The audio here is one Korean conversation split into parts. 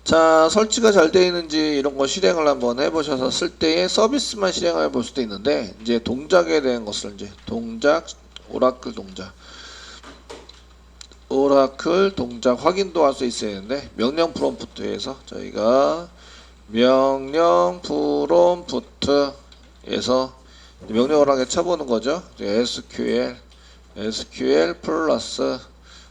자, 설치가 잘 되어 있는지 이런 거 실행을 한번 해보셔서 쓸 때에 서비스만 실행해 볼 수도 있는데, 이제 동작에 대한 것을 이제 오라클 동작 확인도 할 수 있어야 되는데, 명령 프롬프트에서 저희가 명령 프롬프트에서 명령을 하게 쳐보는 거죠. SQL 플러스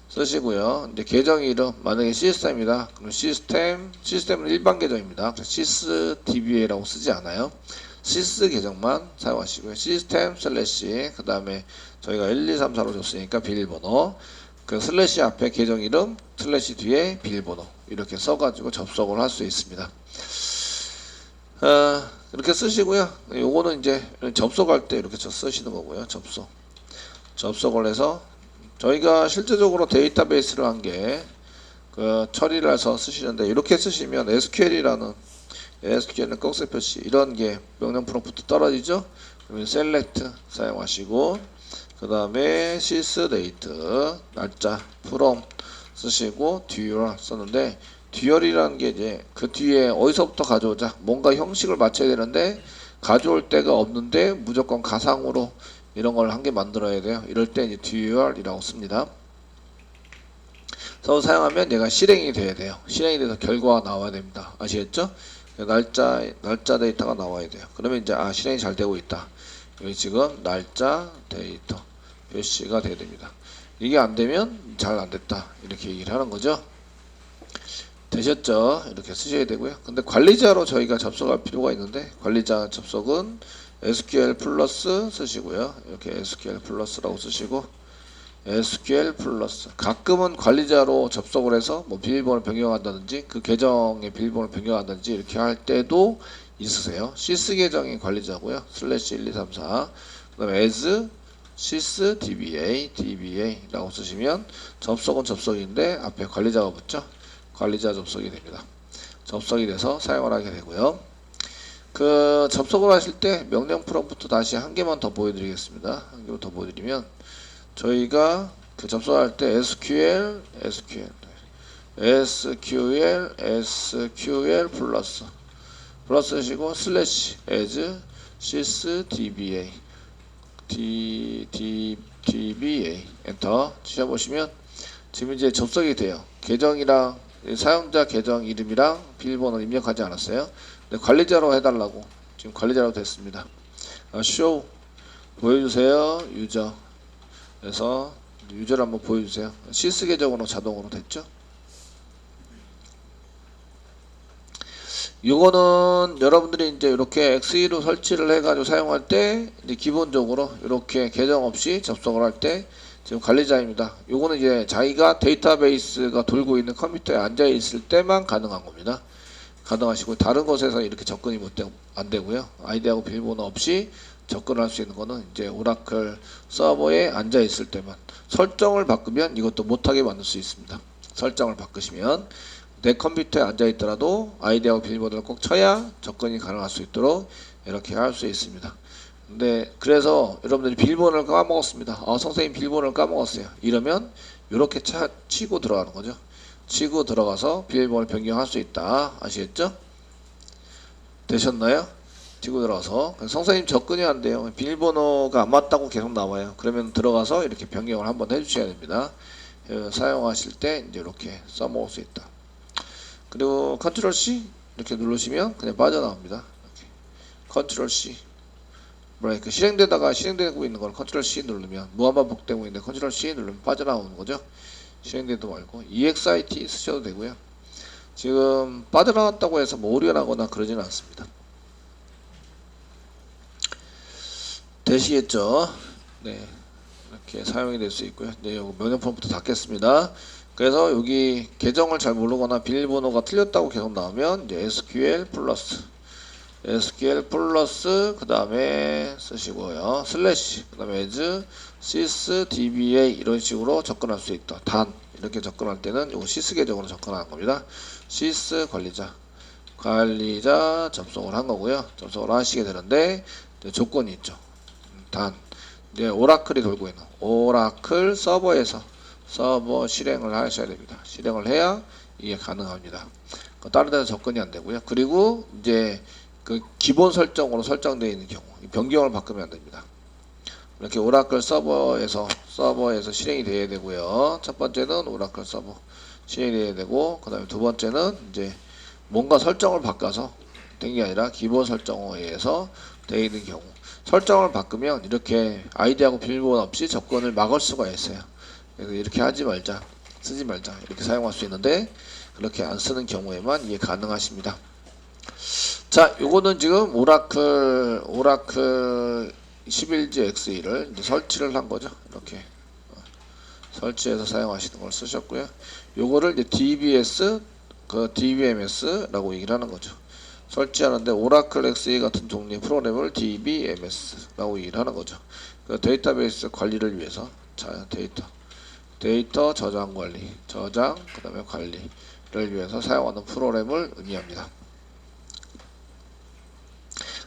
쓰시고요. 이제 계정 이름 만약에 시스템이다. 그럼 시스템은 일반 계정입니다. sysdba라고 쓰지 않아요. sys 계정만 사용하시고요. 시스템 슬래시 그 다음에 저희가 1, 2, 3, 4로 줬으니까 비밀번호 그 슬래시 앞에 계정 이름 슬래시 뒤에 비밀번호 이렇게 써가지고 접속을 할 수 있습니다. 이렇게 쓰시고요. 요거는 이제 접속할 때 이렇게 쓰시는 거고요. 접속을 해서 저희가 실제적으로 데이터베이스를 한 게 그 처리를 해서 쓰시는데, 이렇게 쓰시면 SQL은 꺽쇠 표시 이런 게 명령 프롬프트 떨어지죠. 그러면 select 사용하시고 그 다음에 sysdate 날짜 from 쓰시고 dual 썼는데, 듀얼이라는 게 이제 그 뒤에 어디서부터 가져오자, 뭔가 형식을 맞춰야 되는데 가져올 데가 없는데 무조건 가상으로 이런 걸 한 개 만들어야 돼요. 이럴 때 이제 듀얼이라고 씁니다. 그래서 사용하면 얘가 실행이 돼야 돼요. 실행이 돼서 결과가 나와야 됩니다. 아시겠죠? 날짜 데이터가 나와야 돼요. 그러면 이제 실행이 잘 되고 있다. 여기 지금 날짜 데이터 표시가 돼야 됩니다. 이게 안 되면 잘 안 됐다. 이렇게 얘기를 하는 거죠. 되셨죠? 이렇게 쓰셔야 되고요. 근데 관리자로 저희가 접속할 필요가 있는데, 관리자 접속은 SQL 플러스 쓰시고요. 이렇게 SQL 플러스라고 쓰시고, SQL 플러스. 가끔은 관리자로 접속을 해서 뭐 비밀번호를 변경한다든지 그 계정의 비밀번호를 변경한다든지 이렇게 할 때도 있으세요. sys 계정이 관리자고요. 슬래시 1, 2, 3, 4. 그 다음에 as sysdba라고 쓰시면 접속은 접속인데 앞에 관리자가 붙죠. 관리자 접속이 됩니다. 접속이 돼서 사용을 하게 되고요. 그 접속을 하실 때 명령 프롬프트 다시 한 개만 더 보여드리겠습니다. 한 개만 더 보여드리면 저희가 그 접속할 때 SQL 플러스 쓰시고 슬래시 as sysdba dba 엔터 치셔보시면 지금 이제 접속이 돼요. 계정이랑 사용자 계정 이름이랑 비밀번호 입력하지 않았어요. 근데 관리자로 해달라고 지금 관리자로 됐습니다. show 보여주세요. 유저. 그래서 유저를 한번 보여주세요. sys 계정으로 자동으로 됐죠. 요거는 여러분들이 이제 이렇게 XE로 설치를 해가지고 사용할 때 이제 기본적으로 이렇게 계정 없이 접속을 할 때 지금 관리자입니다. 요거는 이제 자기가 데이터베이스가 돌고 있는 컴퓨터에 앉아 있을 때만 가능한 겁니다. 가능하시고 다른 곳에서 이렇게 접근이 안 되고요. 아이디하고 비밀번호 없이 접근할 수 있는 거는 이제 오라클 서버에 앉아 있을 때만. 설정을 바꾸면 이것도 못하게 만들 수 있습니다. 설정을 바꾸시면 내 컴퓨터에 앉아 있더라도 아이디하고 비밀번호를 꼭 쳐야 접근이 가능할 수 있도록 이렇게 할 수 있습니다. 근데 그래서 여러분들이 비밀번호를 까먹었습니다. 선생님 비밀번호를 까먹었어요. 이러면 이렇게 치고 들어가는 거죠. 치고 들어가서 비밀번호를 변경할 수 있다. 아시겠죠? 되셨나요? 치고 들어가서 선생님 접근이 안 돼요. 비밀번호가 안 맞다고 계속 나와요. 그러면 들어가서 이렇게 변경을 한번 해주셔야 됩니다. 사용하실 때 이제 이렇게 써먹을 수 있다. 그리고 컨트롤 C 이렇게 누르시면 그냥 빠져나옵니다. 이렇게. 컨트롤 C 브레이크 실행되고 있는 걸 컨트롤 C 누르면 무한반복되고 있는데 컨트롤 C 누르면 빠져나오는 거죠. 실행되도 말고 EXIT 쓰셔도 되고요. 지금 빠져나왔다고 해서 뭐 오류가 나거나 그러지는 않습니다. 되시겠죠? 네, 이렇게 사용이 될 수 있고요. 네, 요거 명령 폼부터 닫겠습니다. 그래서 여기 계정을 잘 모르거나 비밀번호가 틀렸다고 계속 나오면 이제 SQL 플러스 그 다음에 쓰시고요. 슬래시 그 다음에 as sysdba 이런 식으로 접근할 수 있다. 단 이렇게 접근할 때는 요거 sys 계정으로 접근하는 겁니다. sys 관리자 접속을 한 거고요. 접속을 하시게 되는데 조건이 있죠. 단 이제 오라클이 돌고 있는 오라클 서버에서 서버 실행을 하셔야 됩니다. 실행을 해야 이게 가능합니다. 다른 데서 접근이 안 되고요. 그리고 이제 그 기본 설정으로 설정되어 있는 경우 변경을 바꾸면 안 됩니다. 이렇게 오라클 서버에서 실행이 돼야 되고요. 첫 번째는 오라클 서버 실행이 돼야 되고, 그 다음에 두 번째는 이제 뭔가 설정을 바꿔서 된 게 아니라 기본 설정에 의해서 되어 있는 경우, 설정을 바꾸면 이렇게 아이디하고 비밀번호 없이 접근을 막을 수가 있어요. 그래서 이렇게 하지 말자, 쓰지 말자, 이렇게 사용할 수 있는데, 그렇게 안 쓰는 경우에만 이게 가능하십니다. 자, 요거는 지금 오라클 11G XE를 이제 설치를 한 거죠. 이렇게 설치해서 사용하시는 걸 쓰셨고요. 요거를 이제 DBMS라고 얘기를 하는 거죠. 설치하는데 오라클 XE 같은 종류의 프로그램을 DBMS라고 얘기를 하는 거죠. 그 데이터베이스 관리를 위해서, 자, 데이터 저장 관리, 그 다음에 관리를 위해서 사용하는 프로그램을 의미합니다.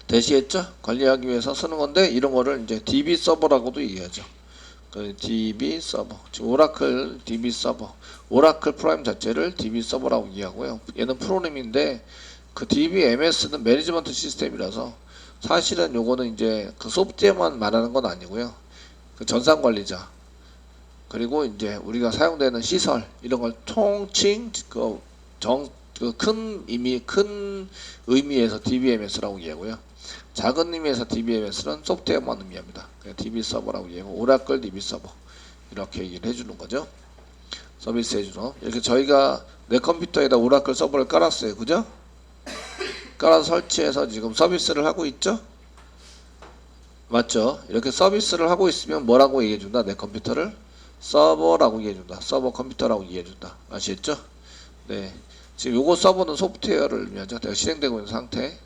대시했죠? 관리하기 위해서 쓰는 건데, 이런 거를 이제 DB 서버라고도 얘기하죠. 그 DB 서버, 지금 오라클 DB 서버, 오라클 프라임 자체를 DB 서버라고 얘기하고요. 얘는 프로그램인데, 그 DBMS는 매니지먼트 시스템이라서 사실은 요거는 이제 그 소프트웨어만 말하는 건 아니고요. 그 전산 관리자, 그리고 이제 우리가 사용되는 시설, 이런 걸 총칭 큰 의미에서 DBMS라고 얘기하고요. 작은 의미에서 DBMS는 소프트웨어만 의미합니다. DB 서버라고 얘기하고, 오라클 DB 서버, 이렇게 얘기를 해주는 거죠. 서비스 해주는. 이렇게 저희가 내 컴퓨터에다 오라클 서버를 깔았어요. 그죠? 깔아서 설치해서 지금 서비스를 하고 있죠? 맞죠? 이렇게 서비스를 하고 있으면 뭐라고 얘기해준다? 내 컴퓨터를 서버라고 얘기해준다. 서버 컴퓨터라고 얘기해준다. 아시겠죠? 네. 지금 요거 서버는 소프트웨어를 의미하죠. 내가 실행되고 있는 상태,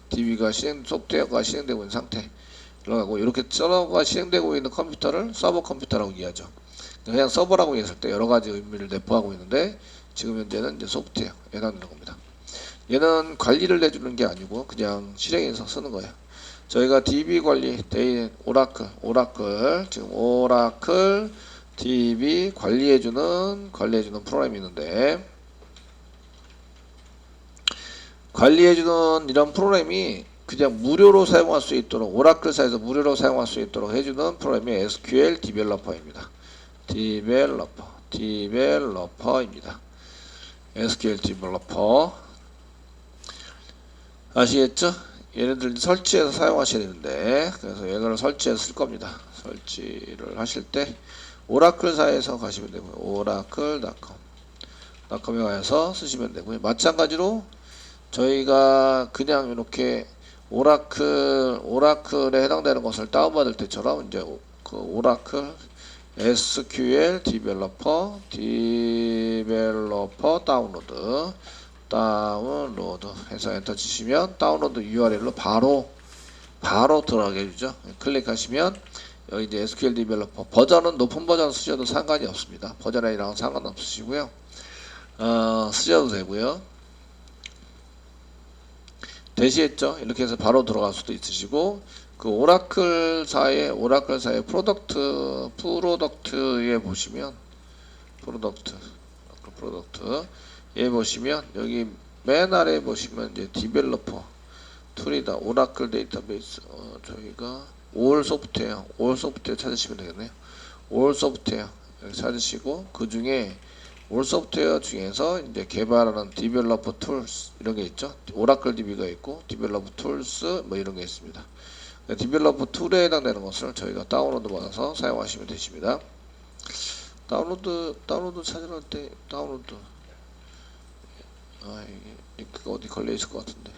소프트웨어가 실행되고 있는 상태. 들어가고, 이렇게 서버가 실행되고 있는 컴퓨터를 서버 컴퓨터라고 얘기하죠. 그냥 서버라고 얘기했을 때 여러 가지 의미를 내포하고 있는데, 지금 현재는 이제 소프트웨어에 해당되는 겁니다. 얘는 관리를 해주는 게 아니고 그냥 실행해서 쓰는 거예요. 저희가 DB 관리, 오라클, 지금 오라클 DB 관리해주는 프로그램이 있는데, 관리해주는 이런 프로그램이 그냥 무료로 사용할 수 있도록, 오라클사에서 무료로 사용할 수 있도록 해주는 프로그램이 SQL 디벨로퍼입니다. 디벨로퍼입니다. SQL 디벨로퍼. 아시겠죠? 얘네들 설치해서 사용하셔야 되는데, 그래서 얘를 설치해서 쓸 겁니다. 설치를 하실 때 오라클사에서 가시면 되고요. oracle.com에 가서 쓰시면 되고요. 마찬가지로 저희가 그냥 이렇게 오라클에 해당되는 것을 다운받을 때처럼 이제 그 오라클 SQL 디벨로퍼 다운로드 해서 엔터 치시면 다운로드 URL로 바로 들어가게 해주죠. 클릭하시면 여기 이제 SQL 디벨로퍼 버전은 높은 버전 쓰셔도 상관이 없습니다. 버전이랑 상관없으시고요. 쓰셔도 되고요. 대시했죠. 이렇게 해서 바로 들어갈 수도 있으시고, 그 오라클사의 프로덕트에 보시면 프로덕트에 보시면 여기 맨 아래에 보시면 이제 디벨로퍼 툴이다. 오라클 데이터베이스, 저희가 올 소프트웨어 찾으시면 되겠네요. 올 소프트웨어 찾으시고, 그 중에 올 소프트웨어 중에서 이제 개발하는 디벨로퍼 툴스 이런 게 있죠. 오라클 DB가 있고 디벨로퍼 툴스 뭐 이런 게 있습니다. 디벨로퍼 툴에 해당되는 것을 저희가 다운로드 받아서 사용하시면 되십니다. 다운로드 찾으러 할 때 다운로드, 이게 링크가 어디 걸려 있을 것 같은데,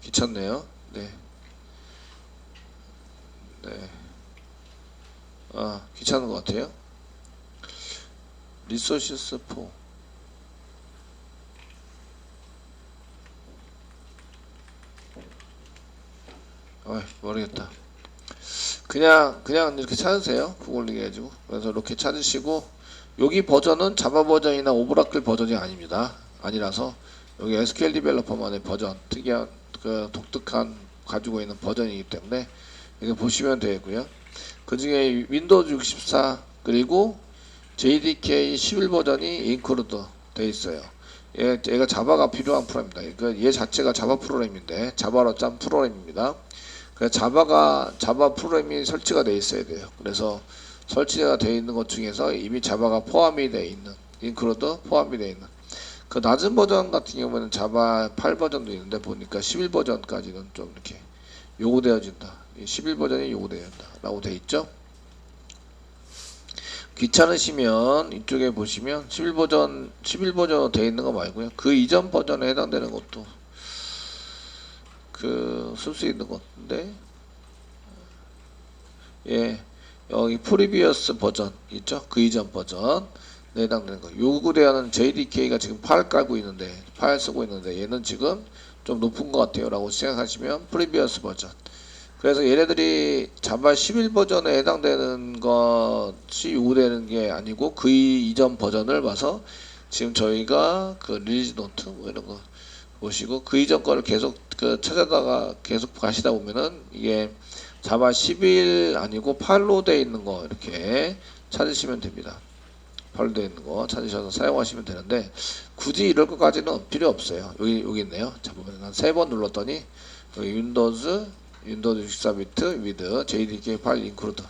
귀찮네요. 네. 귀찮은 것 같아요. 리소시스 4. 모르겠다. 그냥 이렇게 찾으세요. 구글링 해가지고. 그래서 이렇게 찾으시고, 여기 버전은 자바 버전이나 오브라클 버전이 아니라서 여기 SQL 디벨로퍼만의 버전, 특이한 그 독특한 가지고 있는 버전이기 때문에 이렇게 보시면 되고요. 그 중에 윈도우즈 64 그리고 JDK 11 버전이 인크루드 돼 있어요. 얘가 자바가 필요한 프로그램입니다. 그러니까 얘 자체가 자바 프로그램인데 자바로 짠 프로그램입니다. 그래서 자바 프로그램이 설치가 돼 있어야 돼요. 그래서 설치가 돼 있는 것 중에서 이미 자바가 포함이 돼 있는 인크루드 포함이 돼 있는 그 낮은 버전 같은 경우에는 자바 8 버전도 있는데 보니까 11 버전까지는 좀 이렇게 요구되어진다. 11 버전이 요구되어진다 라고 돼 있죠. 귀찮으시면 이쪽에 보시면 11버전으로 되어 있는 거 말고요. 그 이전 버전에 해당되는 것도 쓸 수 있는 건데, 예, 여기 프리비어스 버전 있죠? 그 이전 버전에 해당되는 거. 요구되는 JDK가 지금 8 깔고 있는데, 8 쓰고 있는데, 얘는 지금 좀 높은 것 같아요. 라고 생각하시면 프리비어스 버전. 그래서 얘네들이 자바 11 버전에 해당되는 것이 요구되는 게 아니고 그 이전 버전을 봐서 지금 저희가 그 릴리즈 노트 뭐 이런 거 보시고 그 이전 거를 계속 찾아다가 계속 가시다 보면은 이게 자바 11 아니고 8로 되어 있는 거 이렇게 찾으시면 됩니다. 8로 되어 있는 거 찾으셔서 사용하시면 되는데 굳이 이럴 것까지는 필요 없어요. 여기 있네요. 자 보면 한 3번 눌렀더니 여기 윈도우즈 64비트 with JDK 파일 인크루드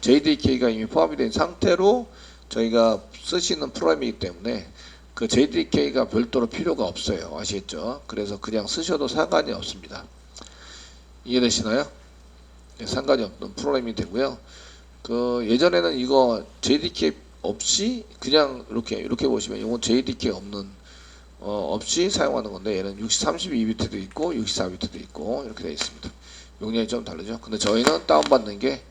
JDK가 이미 포함이 된 상태로 저희가 쓰시는 프로그램이기 때문에 그 JDK가 별도로 필요가 없어요. 아시겠죠? 그래서 그냥 쓰셔도 상관이 없습니다. 이해되시나요? 네, 상관이 없는 프로그램이 되고요. 예전에는 이거 JDK 없이 그냥 이렇게 보시면 이건 JDK 없이 사용하는 건데 얘는 32비트도 있고 64비트도 있고 이렇게 되어 있습니다. 용량이 좀 다르죠. 근데 저희는 다운받는 게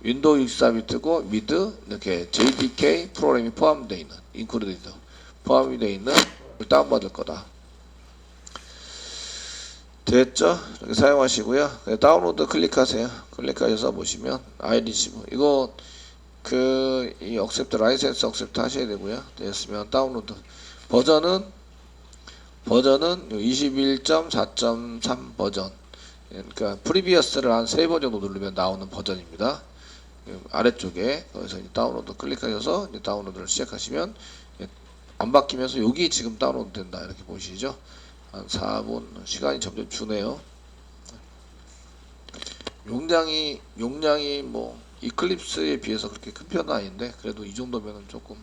윈도우 64비트고 with 이렇게 JDK 프로그램이 포함되어 있는 included 포함이 되어 있는 걸 다운받을 거다. 됐죠? 이렇게 사용하시고요. 다운로드 클릭하세요. 클릭하셔서 보시면 iReceive 이거 이 accept 라이센스 accept 하셔야 되고요. 됐으면 다운로드 버전은 21.4.3 버전. 그러니까 프리비어스를 한 3번 정도 누르면 나오는 버전입니다. 아래쪽에 거기서 이제 다운로드 클릭하셔서 이제 다운로드를 시작하시면 안 바뀌면서 여기 지금 다운로드 된다 이렇게 보시죠. 한 4분 시간이 점점 주네요. 용량이 뭐 이클립스에 비해서 그렇게 큰 편은 아닌데 그래도 이 정도면은 조금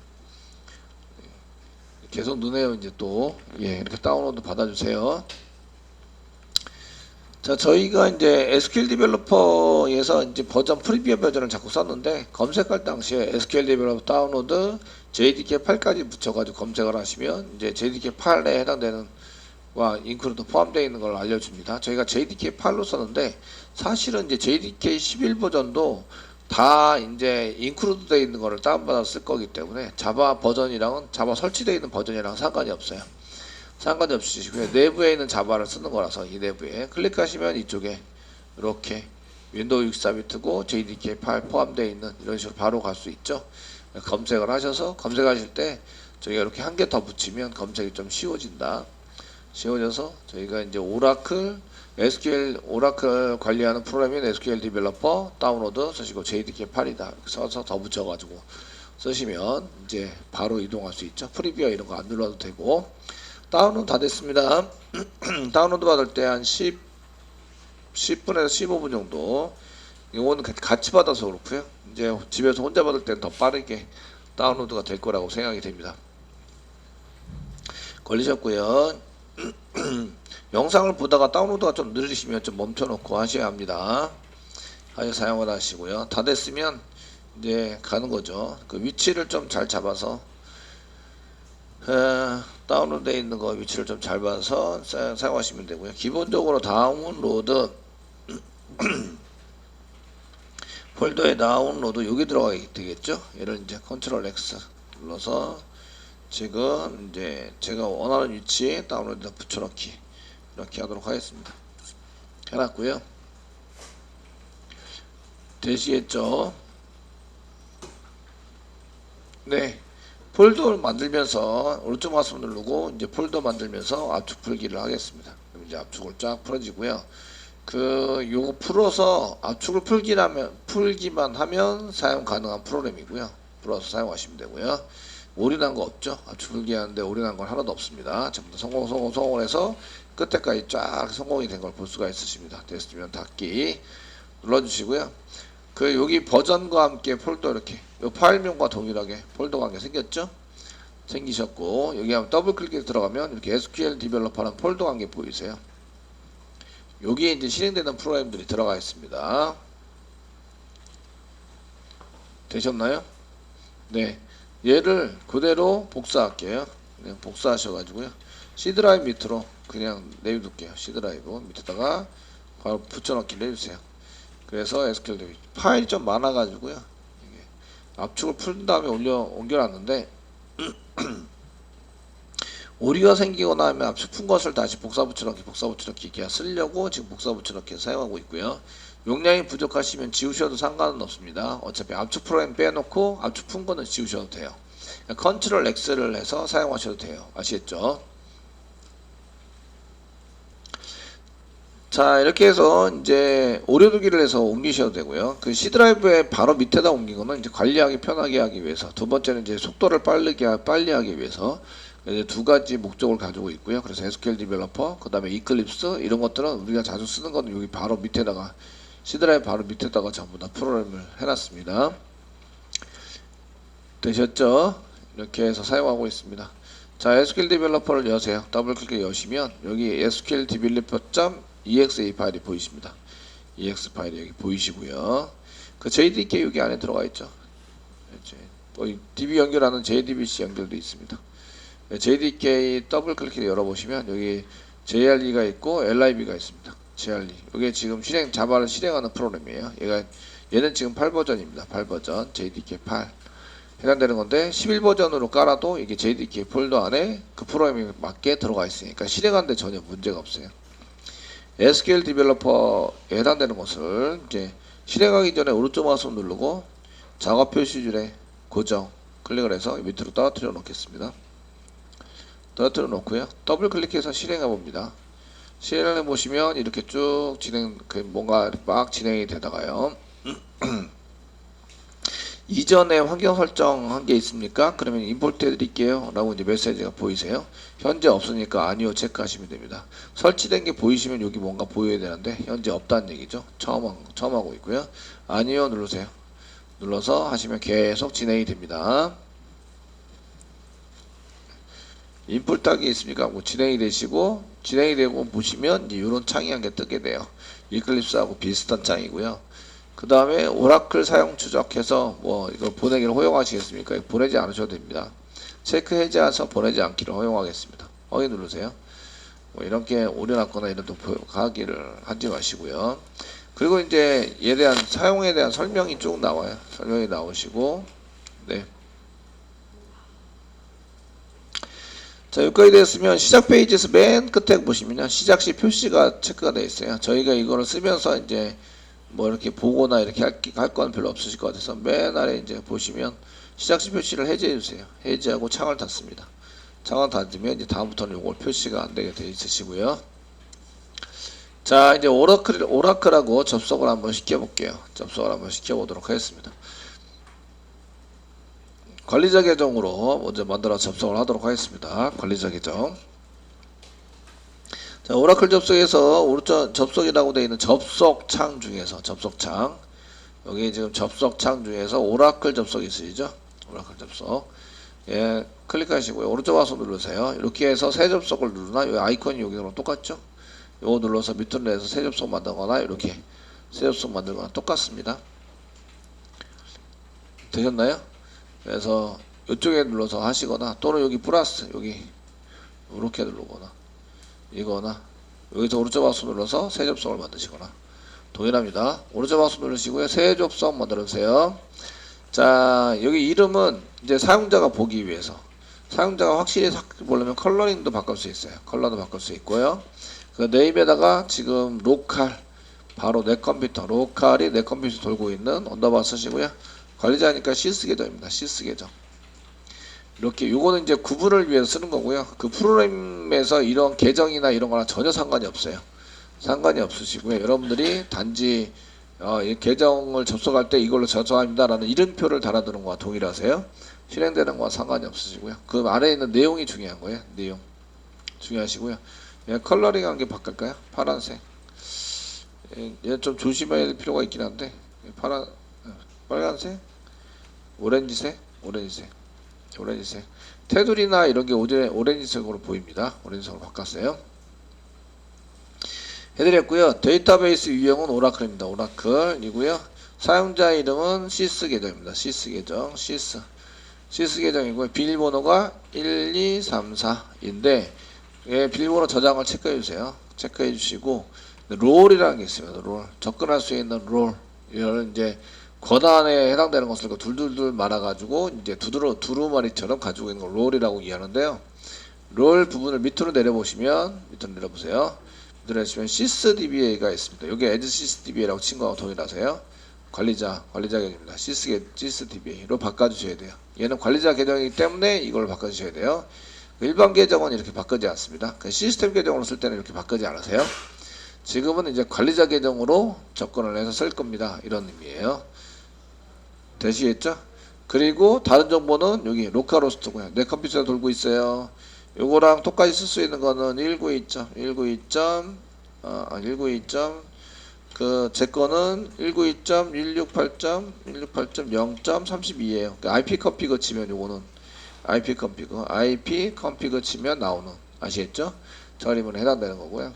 계속 느네요. 이제 또 이렇게 다운로드 받아주세요. 자, 저희가 이제 SQL 디벨로퍼에서 이제 버전 프리비어 버전을 자꾸 썼는데 검색할 당시에 SQL 디벨로퍼 다운로드 JDK 8까지 붙여가지고 검색을 하시면 이제 JDK 8에 해당되는 와 인크루드 포함되어 있는 걸 알려줍니다. 저희가 JDK 8로 썼는데 사실은 이제 JDK 11 버전도 다 이제 인크루드 되어 있는 거를 다운받아 쓸 거기 때문에 자바 버전이랑은 자바 설치되어 있는 버전이랑 상관이 없어요. 상관이 없으시고요. 내부에 있는 자바를 쓰는 거라서 이 내부에 클릭하시면 이쪽에 이렇게 윈도우 64비트고 JDK 8 포함되어 있는 이런 식으로 바로 갈 수 있죠. 검색을 하셔서 검색하실 때 저희가 이렇게 한 개 더 붙이면 검색이 좀 쉬워져서 저희가 이제 SQL 오라클 관리하는 프로그램인 SQL 디벨로퍼 다운로드 쓰시고 JDK 8이다 이렇게 써서 더 붙여가지고 쓰시면 이제 바로 이동할 수 있죠. 프리뷰어 이런 거 안 눌러도 되고 다운로드 다 됐습니다. 다운로드 받을 때 한 10분에서 15분 정도 이거는 같이 받아서 그렇고요. 이제 집에서 혼자 받을 때는 더 빠르게 다운로드가 될 거라고 생각이 됩니다. 걸리셨고요. 영상을 보다가 다운로드가 좀 느리시면 좀 멈춰놓고 하셔야 합니다. 사용을 하시고요. 다 됐으면 이제 가는 거죠. 그 위치를 좀 잘 잡아서 다운로드 되어 있는 거 위치를 좀 잘 봐서 사용하시면 되고요. 기본적으로 다운로드 폴더에 다운로드 여기 들어가게 되겠죠. 얘를 이제 컨트롤 X 눌러서 지금 이제 제가 원하는 위치에 다운로드에다 붙여넣기 이렇게 하도록 하겠습니다. 해놨고요. 되시겠죠? 네. 폴더를 만들면서 오른쪽 마우스 누르고 이제 폴더 만들면서 압축 풀기를 하겠습니다. 그럼 이제 압축을 쫙 풀어지고요. 요거 풀어서 압축을 풀기만 하면 사용 가능한 프로그램이고요. 풀어서 사용하시면 되고요. 올인한 거 없죠. 압축 풀기하는데 올인한 건 하나도 없습니다. 전부 다 성공을 해서 끝에까지 쫙 성공이 된 걸 볼 수가 있으십니다. 됐으면 닫기 눌러주시고요. 그 여기 버전과 함께 폴더 이렇게 요 파일명과 동일하게 폴더가 한개 생겼죠. 생기셨고 여기 한번 더블 클릭해서 들어가면 이렇게 SQL 디벨로퍼라는 폴더가 한개 보이세요. 여기에 이제 실행되는 프로그램들이 들어가 있습니다. 되셨나요? 네. 얘를 그대로 복사할게요. 그냥 복사하셔가지고요. C 드라이브 밑으로 그냥 내려둘게요. C 드라이브 밑에다가 바로 붙여넣기를 해주세요. 그래서 SQL DB 파일이 좀 많아가지고요. 이게 압축을 풀은 다음에 옮겨놨는데 오류가 생기거나 하면 압축 푼 것을 다시 복사 붙여넣기 이렇게 쓰려고 지금 복사 붙여넣기 사용하고 있고요. 용량이 부족하시면 지우셔도 상관은 없습니다. 어차피 압축 프로그램 빼놓고 압축 푼 거는 지우셔도 돼요. 컨트롤 X를 해서 사용하셔도 돼요. 아시겠죠? 자, 이렇게 해서 이제 오류두기를 해서 옮기셔도 되고요. 그 C 드라이브에 바로 밑에다 옮긴 거는 이제 관리하기 편하게 하기 위해서, 두 번째는 이제 속도를 빨리 하기 위해서 이제 두 가지 목적을 가지고 있고요. 그래서 SQL 디벨로퍼, 그 다음에 이클립스 이런 것들은 우리가 자주 쓰는 거는 여기 바로 밑에다가 C 드라이브 바로 밑에다가 전부 다 프로그램을 해놨습니다. 되셨죠? 이렇게 해서 사용하고 있습니다. 자, SQL 디벨로퍼를 여세요. 더블 클릭 여시면 여기 SQL developer.exe 파일이 보이십니다. ex 파일이 여기 보이시고요. 그 JDK 여기 안에 들어가 있죠. DB 연결하는 JDBC 연결도 있습니다. JDK 더블 클릭 열어보시면 여기 JRE가 있고 LIB가 있습니다. JRE 이게 지금 자바를 실행하는 프로그램이에요. 얘는 지금 8버전입니다. 8버전 JDK 8 해당되는 건데 11버전으로 깔아도 이게 JDK 폴더 안에 그 프로그램에 맞게 들어가 있으니까 실행하는데 전혀 문제가 없어요. SQL 디벨로퍼에 해당되는 것을 이제 실행하기 전에 오른쪽 마우스 누르고 작업 표시줄에 고정 클릭을 해서 밑으로 떨어뜨려 놓겠습니다. 떨어뜨려 놓고요. 더블 클릭해서 실행해 봅니다. 실행해 보시면 이렇게 쭉 뭔가 막 진행이 되다가요. 이전에 환경 설정한 게 있습니까? 그러면 임포트 해드릴게요 라고 이제 메시지가 보이세요? 현재 없으니까 아니요 체크하시면 됩니다. 설치된 게 보이시면 여기 뭔가 보여야 되는데 현재 없다는 얘기죠. 처음 하고 있고요. 아니요 누르세요. 눌러서 하시면 계속 진행이 됩니다. 인풋 딱이 있습니까? 뭐 진행이 되고 보시면 이제 이런 창이 한 개 뜨게 돼요. 이클립스하고 비슷한 창이고요. 그 다음에 오라클 사용 추적해서 뭐 이거 보내기를 허용하시겠습니까? 보내지 않으셔도 됩니다. 체크 해제해서 보내지 않기를 허용하겠습니다. 확인 누르세요. 뭐 이렇게 올려놨거나 이런 도 가기를 하지 마시고요. 그리고 이제 얘에 대한 사용에 대한 설명이 쭉 나와요. 설명이 나오시고 네. 자, 여기까지 됐으면 시작 페이지에서 맨 끝에 보시면요. 시작 시 표시가 체크가 되어 있어요. 저희가 이거를 쓰면서 이제 뭐 이렇게 보거나 이렇게 할 건 별로 없으실 것 같아서 맨 아래 이제 보시면 시작 시 표시를 해제해 주세요. 해제하고 창을 닫습니다. 창을 닫으면 이제 다음부터는 요걸 표시가 안 되게 되어 있으시고요. 자, 이제 오라클하고 접속을 한번 시켜볼게요. 접속을 한번 시켜보도록 하겠습니다. 관리자 계정으로 먼저 만들어 접속을 하도록 하겠습니다. 관리자 계정. 자, 오라클 접속에서 오른쪽 접속이라고 되어 있는 접속창 중에서 접속창 여기 지금 접속창 중에서 오라클 접속이 있으시죠? 오라클 접속 예 클릭하시고요. 오른쪽 마우스 누르세요. 이렇게 해서 새 접속을 누르나 이 아이콘이 여기랑 똑같죠? 요거 눌러서 밑으로 내서 새 접속 만들거나 이렇게 새 접속 만들거나 똑같습니다. 되셨나요? 그래서 이쪽에 눌러서 하시거나 또는 여기 플러스 여기 이렇게 누르거나 이거나 여기서 오른쪽 마우스 눌러서 새 접속을 만드시거나 동일합니다. 오른쪽 마우스 누르시고요. 새 접속 만들어주세요. 자, 여기 이름은 이제 사용자가 보기 위해서 사용자가 확실히 보려면 컬러링도 바꿀 수 있어요. 컬러도 바꿀 수 있고요. 그 네임에다가 지금 로컬 바로 내 컴퓨터 로컬이 내 컴퓨터 돌고 있는 언더바 쓰시고요. 관리자니까 시스 계정입니다. 시스 계정. 이렇게 요거는 이제 구분을 위해서 쓰는 거고요. 그 프로그램에서 이런 계정이나 이런 거랑 전혀 상관이 없어요. 상관이 없으시고요. 여러분들이 단지 이 계정을 접속할 때 이걸로 접속합니다라는 이름표를 달아두는 거와 동일하세요. 실행되는 거와 상관이 없으시고요. 그 아래에 있는 내용이 중요한 거예요. 내용 중요하시고요. 얘 컬러링한 게 바꿀까요? 파란색. 얘 좀 조심해야 될 필요가 있긴 한데 빨간색, 오렌지색, 오렌지색. 테두리나 이런 게 오렌지색으로 보입니다. 오렌지색으로 바꿨어요. 해드렸고요. 데이터베이스 유형은 오라클입니다. 오라클이고요. 사용자 이름은 시스 계정입니다. 시스 계정, 시스 계정이고요. 비밀번호가 1234인데 비밀번호 저장을 체크해 주세요. 체크해 주시고 롤이라는 게 있습니다. 롤 접근할 수 있는 롤 이런 이제 권한에 해당되는 것을 둘둘둘 말아가지고 이제 두루마리처럼 가지고 있는 걸 롤이라고 이해하는데요. 롤 부분을 밑으로 내려보시면 밑으로 내려보세요. 밑으로 sysdba가 있습니다. 여기 as sysdba라고 친 거하고 동일하세요. 관리자 계정입니다. sysdba로 바꿔주셔야 돼요. 얘는 관리자 계정이기 때문에 이걸 바꿔주셔야 돼요. 일반 계정은 이렇게 바꾸지 않습니다. 시스템 계정으로 쓸 때는 이렇게 바꾸지 않으세요. 지금은 이제 관리자 계정으로 접근을 해서 쓸 겁니다. 이런 의미예요. 되시겠죠? 그리고 다른 정보는 여기 로컬호스트고요. 내 컴퓨터에 돌고 있어요. 요거랑 똑같이 쓸 수 있는 거는 192. 제 거는 192.168.0.32예요. 그러니까 IP 컨피그 치면 요거는 IP 컨피그 치면 나오는 아시겠죠? 저림은 해당되는 거고요.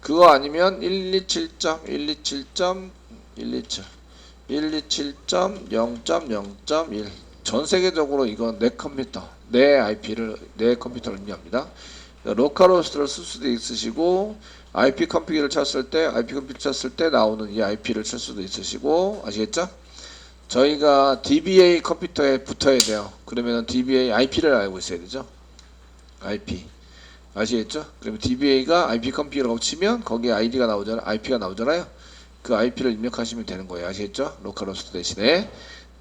그거 아니면 127.0.0.1 전 세계적으로 이건 내 컴퓨터, 내 컴퓨터를 의미합니다. 로컬호스트를 쓸 수도 있으시고 IP 컨피그를 쳤을 때 나오는 이 IP를 칠 수도 있으시고 아시겠죠? 저희가 DBA 컴퓨터에 붙어야 돼요. 그러면 DBA IP를 알고 있어야 되죠. IP 아시겠죠? 그러면 DBA가 IP 컨피그라고 치면 거기에 IP가 나오잖아요. 그 IP를 입력하시면 되는 거예요. 아시겠죠? 로컬호스트 대신에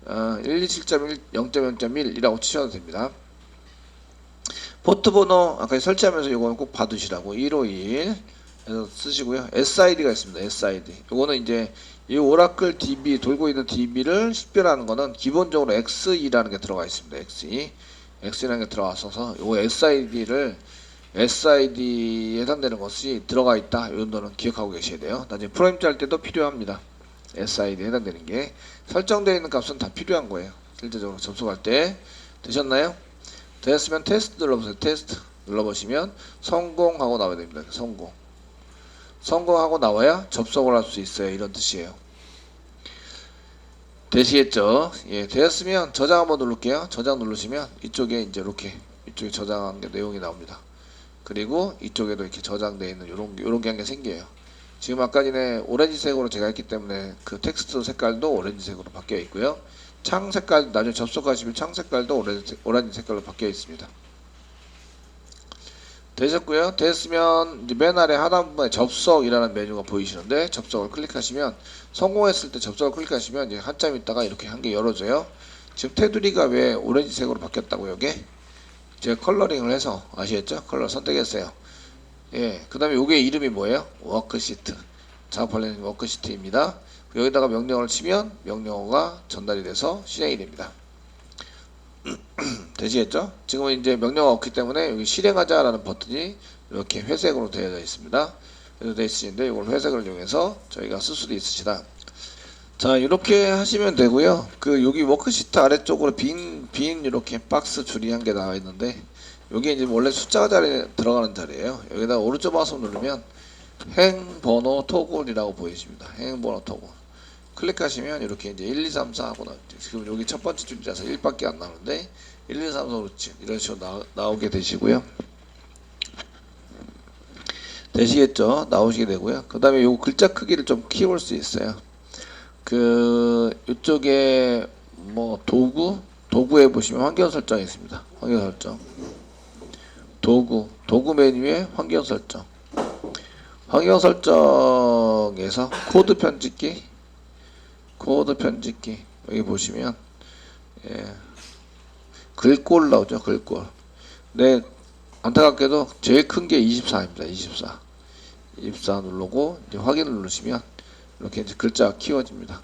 127.0.0.1이라고 치셔도 됩니다. 포트 번호 아까 설치하면서 이거는 꼭 봐두시라고 151 해서 쓰시고요. SID가 있습니다. SID. 이거는 이제 이 오라클 DB 돌고 있는 DB를 식별하는 거는 기본적으로 XE라는 게 들어가 있습니다. XE라는 게 들어가서 요 SID에 해당되는 것이 들어가 있다. 이 정도는 기억하고 계셔야 돼요. 나중에 프로임트 할 때도 필요합니다. SID에 해당되는 게 설정되어 있는 값은 다 필요한 거예요. 실제적으로 접속할 때 되셨나요? 됐으면 테스트 눌러보세요. 테스트 눌러보시면 성공하고 나와야 됩니다. 성공하고 나와야 접속을 할 수 있어요. 이런 뜻이에요. 되시겠죠? 예, 되었으면 저장 한번 누를게요. 저장 누르시면 이쪽에 이제 이쪽에 저장한 게 내용이 나옵니다. 그리고 이쪽에도 이렇게 저장되어 있는 요런 게 한 개 생겨요. 지금 아까 전에 오렌지색으로 제가 했기 때문에 그 텍스트 색깔도 오렌지색으로 바뀌어 있고요. 창 색깔 나중에 접속하시면 창 색깔도 오렌지 색깔로 바뀌어 있습니다. 되셨고요. 됐으면 이제 맨 아래 하단부분에 접속이라는 메뉴가 보이시는데 접속을 클릭하시면 성공했을 때 접속을 클릭하시면 이제 한참 있다가 이렇게 한 개 열어줘요. 지금 테두리가 왜 오렌지색으로 바뀌었다고요? 이게 제가 컬러링을 해서 아시겠죠? 컬러 선택했어요. 예, 그 다음에 요게 이름이 뭐예요? 워크시트. 작업하려는 워크시트입니다. 여기다가 명령어를 치면 명령어가 전달이 돼서 실행이 됩니다. 되시겠죠? 지금은 이제 명령어가 없기 때문에 여기 실행하자라는 버튼이 이렇게 회색으로 되어져 있습니다. 그래서 되어 있으신데 이걸 회색을 이용해서 저희가 쓸 수도 있으시다. 자, 이렇게 하시면 되고요. 그 여기 워크시트 아래쪽으로 빈 이렇게 박스 줄이 한 개 나와 있는데 여기 이제 원래 숫자가 들어가는 자리예요. 여기다 오른쪽 마우스 누르면 행번호 토글이라고 보이십니다. 행번호 토글. 클릭하시면 이렇게 이제 1, 2, 3, 4 하고 지금 여기 첫 번째 줄이라서 1밖에 안 나오는데 1, 2, 3, 4, 5, 6, 7 이런 식으로 나오게 되시고요. 되시겠죠? 나오시게 되고요. 그 다음에 요 글자 크기를 좀 키울 수 있어요. 이쪽에 뭐 도구에 보시면 환경 설정이 있습니다. 환경 설정. 도구 메뉴에 환경 설정. 환경 설정에서 코드 편집기 여기 보시면 글꼴 나오죠. 글꼴. 네, 안타깝게도 제일 큰 게 24입니다. 24 누르고 이제 확인을 누르시면 이렇게 이제 글자가 키워집니다.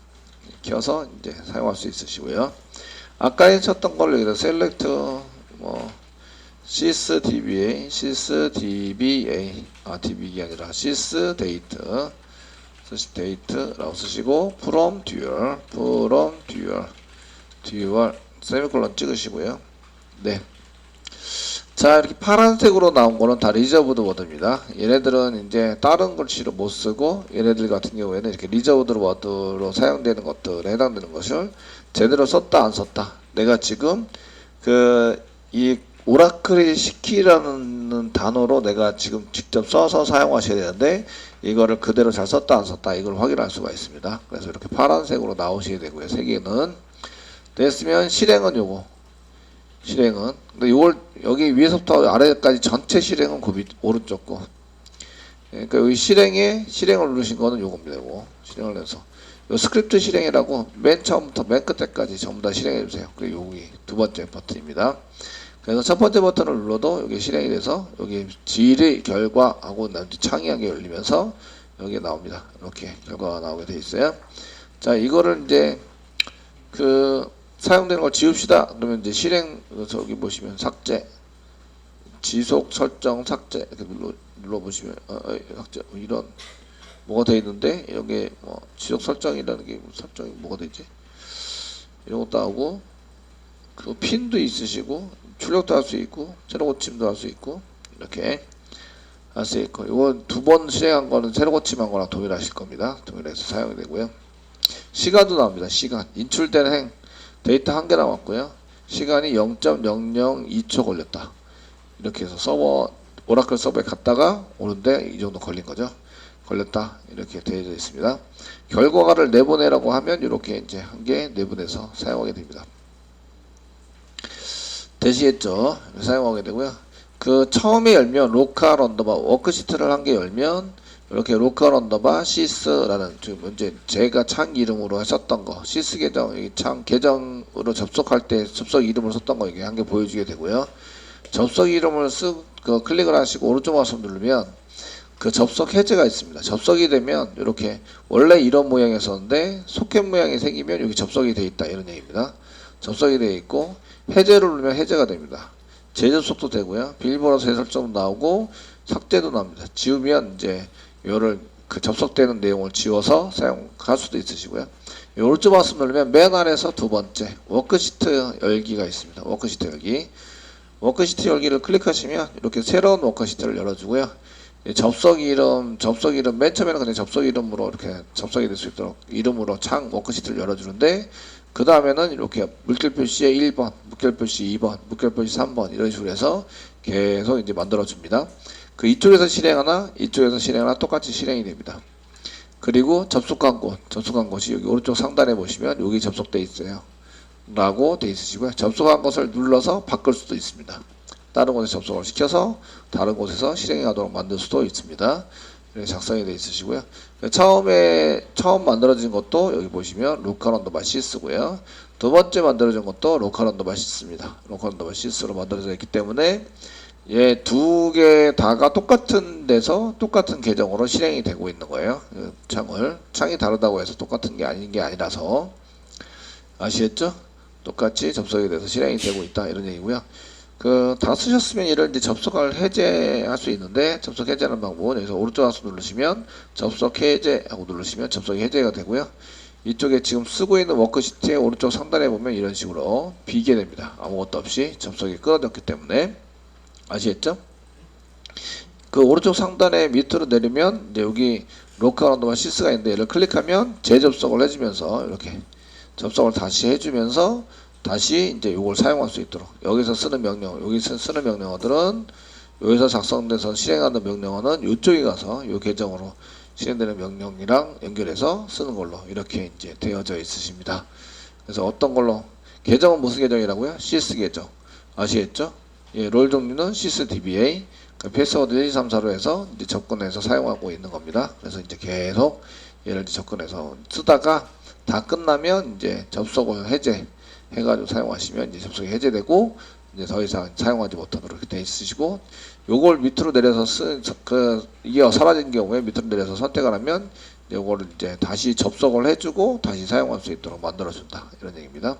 키워서 이제 사용할 수 있으시고요. 아까 했었던 걸로 여기다 select 뭐 sysdba, sysdba, db가 아니라 sysdate, sysdate라고 쓰시고 from dual, dual 세미콜론 찍으시고요. 네. 자, 이렇게 파란색으로 나온 거는 다 리저브드 워드입니다. 얘네들은 이제 다른 글씨로 못 쓰고, 얘네들 같은 경우에는 이렇게 리저브드 워드로 사용되는 것들에 해당되는 것을 제대로 썼다 안 썼다. 내가 지금 이 오라클이 시키라는 단어로 내가 지금 직접 써서 사용하셔야 되는데, 이거를 그대로 잘 썼다 안 썼다 이걸 확인할 수가 있습니다. 그래서 이렇게 파란색으로 나오셔야 되고요. 세 개는 됐으면 실행은 요거. 실행은 근데 요걸 여기 위에서부터 아래까지 전체 실행은 그 오른쪽 거. 그러니까 여기 실행을 누르신 거는 요겁니다. 요거 실행을 해서 요 스크립트 실행이라고 맨 처음부터 맨 끝에까지 전부 다 실행해 주세요. 그리고 여기 두 번째 버튼입니다. 그래서 첫 번째 버튼을 눌러도 여기 실행이 돼서 여기 질의 결과하고 창의하게 열리면서 여기 나옵니다. 이렇게 결과가 나오게 돼 있어요. 자, 이거를 이제 사용되는 걸 지웁시다. 그러면 이제 실행 저기 보시면 삭제, 지속 설정 삭제 이렇게 눌러보시면 삭제 이런 뭐가 돼 있는데 여기 뭐 지속 설정이라는 게 설정이 뭐가 되지? 이런 것도 하고 그 핀도 있으시고 출력도 할 수 있고 새로 고침도 할 수 있고 이렇게 할 수 있고 이거 두 번 실행한 거는 새로 고침한 거랑 동일하실 겁니다. 동일해서 사용이 되고요. 시간도 나옵니다. 시간 인출된 행 데이터 한 개 남았고요. 시간이 0.002초 걸렸다. 이렇게 해서 오라클 서버에 갔다가 오는데 이 정도 걸린 거죠. 걸렸다. 이렇게 되어 있습니다. 결과를 내보내라고 하면 이렇게 이제 한 개 내보내서 사용하게 됩니다. 되시겠죠? 사용하게 되고요. 처음에 열면 로컬 언더바 워크시트를 한 개 열면 이렇게 로컬 언더바 시스라는 지금 이제 제가 창 이름으로 했었던 거 시스 계정 이 창 계정으로 접속할 때 접속 이름을 썼던 거 이게 한 개 보여주게 되고요. 접속 이름을 클릭을 하시고 오른쪽 마우스 누르면 접속 해제가 있습니다. 접속이 되면 이렇게 원래 이런 모양이었었는데 소켓 모양이 생기면 여기 접속이 되어 있다 이런 얘기입니다. 접속이 되어 있고 해제를 누르면 해제가 됩니다. 재접속도 되고요. 비밀번호 재설정도 나오고 삭제도 나옵니다. 지우면 이제 요를 접속되는 내용을 지워서 사용할 수도 있으시고요. 오른쪽 마우스 누르면 맨 아래에서 두 번째 워크시트 열기가 있습니다. 워크시트 열기. 워크시트 열기를 클릭하시면 이렇게 새로운 워크시트를 열어주고요. 접속 이름 맨 처음에는 그냥 접속 이름으로 이렇게 접속이 될 수 있도록 이름으로 창 워크시트를 열어주는데 그 다음에는 이렇게 물결 표시에 1번, 물결 표시 2번, 물결 표시 3번 이런 식으로 해서 계속 이제 만들어줍니다. 이쪽에서 실행하나 이쪽에서 실행하나 똑같이 실행이 됩니다. 그리고 접속한 곳이 여기 오른쪽 상단에 보시면 여기 접속되어 있어요. 라고 되어 있으시고요. 접속한 것을 눌러서 바꿀 수도 있습니다. 다른 곳에 접속을 시켜서 다른 곳에서 실행이 가도록 만들 수도 있습니다. 이렇게 작성이 되어 있으시고요. 처음 만들어진 것도 여기 보시면 로컬 언더바 시스고요. 두 번째 만들어진 것도 로컬 언더바 시스입니다. 로컬 언더바 시스로 만들어져 있기 때문에 두 개 다가 똑같은 데서 똑같은 계정으로 실행이 되고 있는 거예요. 창이 다르다고 해서 똑같은 게 아닌 게 아니라서 아시겠죠? 똑같이 접속이 돼서 실행이 되고 있다 이런 얘기고요. 다 쓰셨으면 이를 이제 접속을 해제할 수 있는데 접속 해제하는 방법은 여기서 오른쪽 마우스 누르시면 접속 해제하고 누르시면 접속이 해제가 되고요. 이쪽에 지금 쓰고 있는 워크시트의 오른쪽 상단에 보면 이런 식으로 비게 됩니다. 아무것도 없이 접속이 끊어졌기 때문에 아시겠죠? 오른쪽 상단에 밑으로 내리면 이제 여기 로컬 언더바 시스가 있는데 얘를 클릭하면 재접속을 해주면서 이렇게 접속을 다시 해주면서 다시 이제 이걸 사용할 수 있도록 여기서 쓰는 명령어들은 여기서 작성돼서 실행하는 명령어는 이쪽에 가서 이 계정으로 실행되는 명령이랑 연결해서 쓰는 걸로 이렇게 이제 되어져 있으십니다. 그래서 어떤 걸로 계정은 무슨 계정이라고요? 시스 계정 아시겠죠? 롤 종류는 sysdba 패스워드 1234로 해서 이제 접근해서 사용하고 있는 겁니다. 그래서 이제 계속 얘를 접근해서 쓰다가 다 끝나면 이제 접속을 해가지고 사용하시면 이제 접속이 해제되고 이제 더 이상 사용하지 못하도록 이렇게 돼 있으시고 요걸 밑으로 내려서 이게 사라진 경우에 밑으로 내려서 선택을 하면 요거를 이제 다시 접속을 해주고 다시 사용할 수 있도록 만들어준다 이런 얘기입니다.